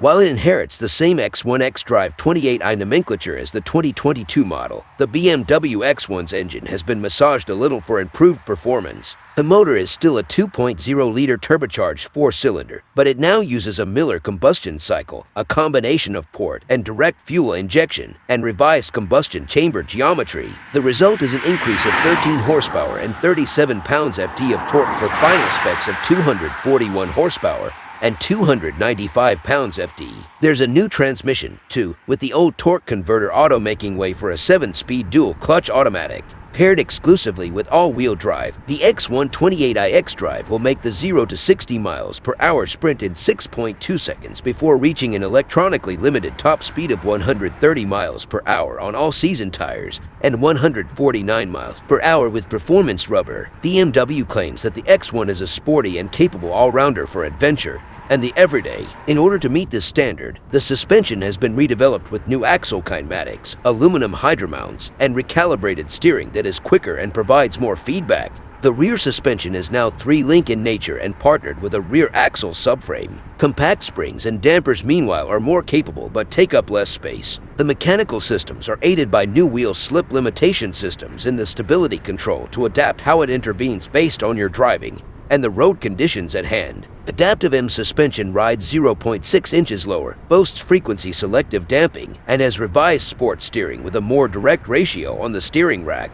While it inherits the same X1 xDrive 28i nomenclature as the 2022 model, the BMW X1's engine has been massaged a little for improved performance. The motor is still a 2.0-liter turbocharged four-cylinder, but it now uses a Miller combustion cycle, a combination of port and direct fuel injection, and revised combustion chamber geometry. The result is an increase of 13 horsepower and 37 pounds-ft of torque for final specs of 241 horsepower and 295 pounds-ft. There's a new transmission, too, with the old torque converter auto making way for a 7-speed dual-clutch automatic. Paired exclusively with all-wheel drive, the X1 28i xDrive will make the 0 to 60 miles per hour sprint in 6.2 seconds before reaching an electronically limited top speed of 130 miles per hour on all-season tires and 149 miles per hour with performance rubber. BMW claims that the X1 is a sporty and capable all-rounder for adventure and the everyday. In order to meet this standard, the suspension has been redeveloped with new axle kinematics, aluminum hydromounts, and recalibrated steering that is quicker and provides more feedback. The rear suspension is now 3-link in nature and partnered with a rear axle subframe. Compact springs and dampers meanwhile are more capable but take up less space. The mechanical systems are aided by new wheel slip limitation systems in the stability control to adapt how it intervenes based on your driving and the road conditions at hand. Adaptive M suspension rides 0.6 inches lower, boasts frequency selective damping, and has revised sport steering with a more direct ratio on the steering rack.